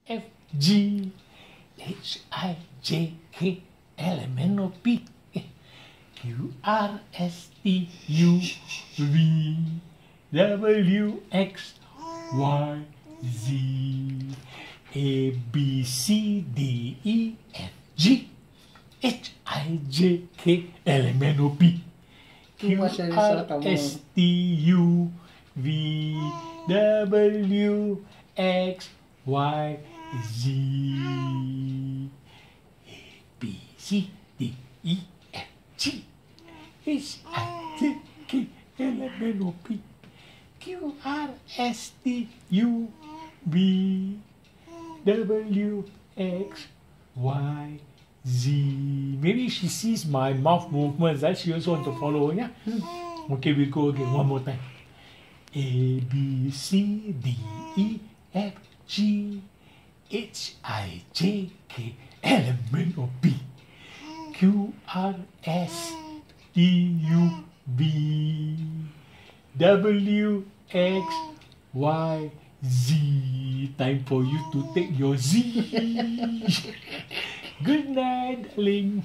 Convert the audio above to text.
F, G, H, I, J, K, L, M, N, O, P, Q, R, S, T, U, V, W, X, Y, Z, A, B, C, D, E, F, G, H, I, J, K, L, M, N, O, P, Q, R, S, T, U, V, W, X, Y, Z, A, B, C, D, E, F, G, H, I, J, K, L, M, N, O, P, Q, R, S, T, U, V, W, X, Y, Z. Maybe she sees my mouth movements, that she also want to follow, yeah? Okay, we go again one more time. A, B, C, D, E, F, G, H, I, J, K, L, M, N, O, P, Q, R, S, T, U, V, W, X, Y, Z. Time for you to take your Z. Good night, darling.